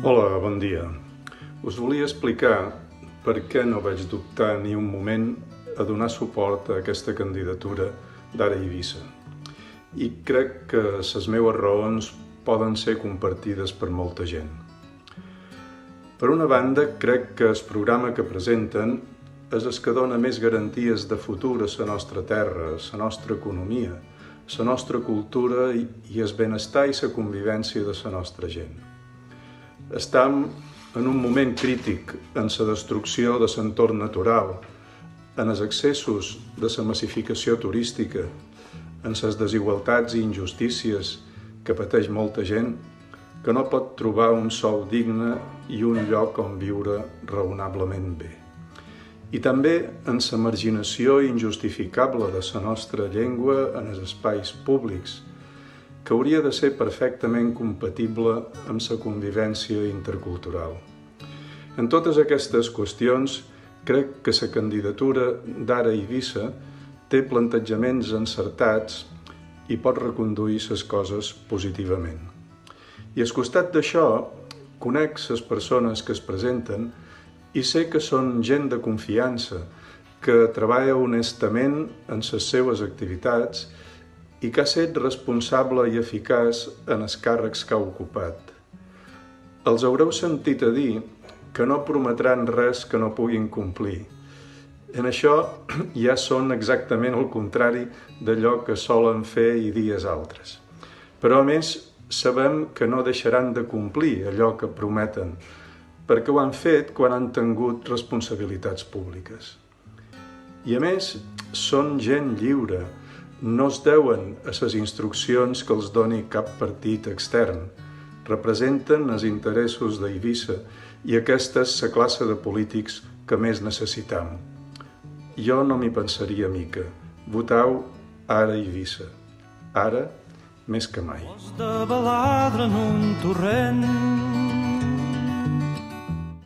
Hola, bon dia. Us volia explicar per què no vaig dubtar ni un moment a donar suport a aquesta candidatura d'Ara Eivissa. I crec que les meves raons poden ser compartides per molta gent. Per una banda, crec que el programa que presenten és el que dona més garanties de futur a la nostra terra, a la nostra economia, a la nostra cultura i el benestar i la convivència de la nostra gent. Estem en un moment crític en la destrucció de l'entorn natural, en els excessos de la massificació turística, en les desigualtats i injustícies que pateix molta gent que no pot trobar un sou digne i un lloc on viure raonablement bé. I també en la marginació injustificable de la nostra llengua en els espais públics, que hauria de ser perfectament compatible amb la convivència intercultural. En totes aquestes qüestions, crec que la candidatura d'Ara Eivissa té plantejaments encertats i pot reconduir les coses positivament. I al costat d'això, conec les persones que es presenten i sé que són gent de confiança, que treballa honestament en les seues activitats i que ha estat responsable i eficaç en els càrrecs que ha ocupat. Els haureu sentit a dir que no prometran res que no puguin complir. En això ja són exactament el contrari d'allò que solen fer i dir els altres. Però a més, sabem que no deixaran de complir allò que prometen, perquè ho han fet quan han tingut responsabilitats públiques. I a més, són gent lliure, no es deuen a les instruccions que els doni cap partit extern. Representen els interessos d'Eivissa i aquesta és la classe de polítics que més necessitam. Jo no m'hi pensaria mica. Votau Ara Eivissa. Ara, més que mai. De baladre en un torrent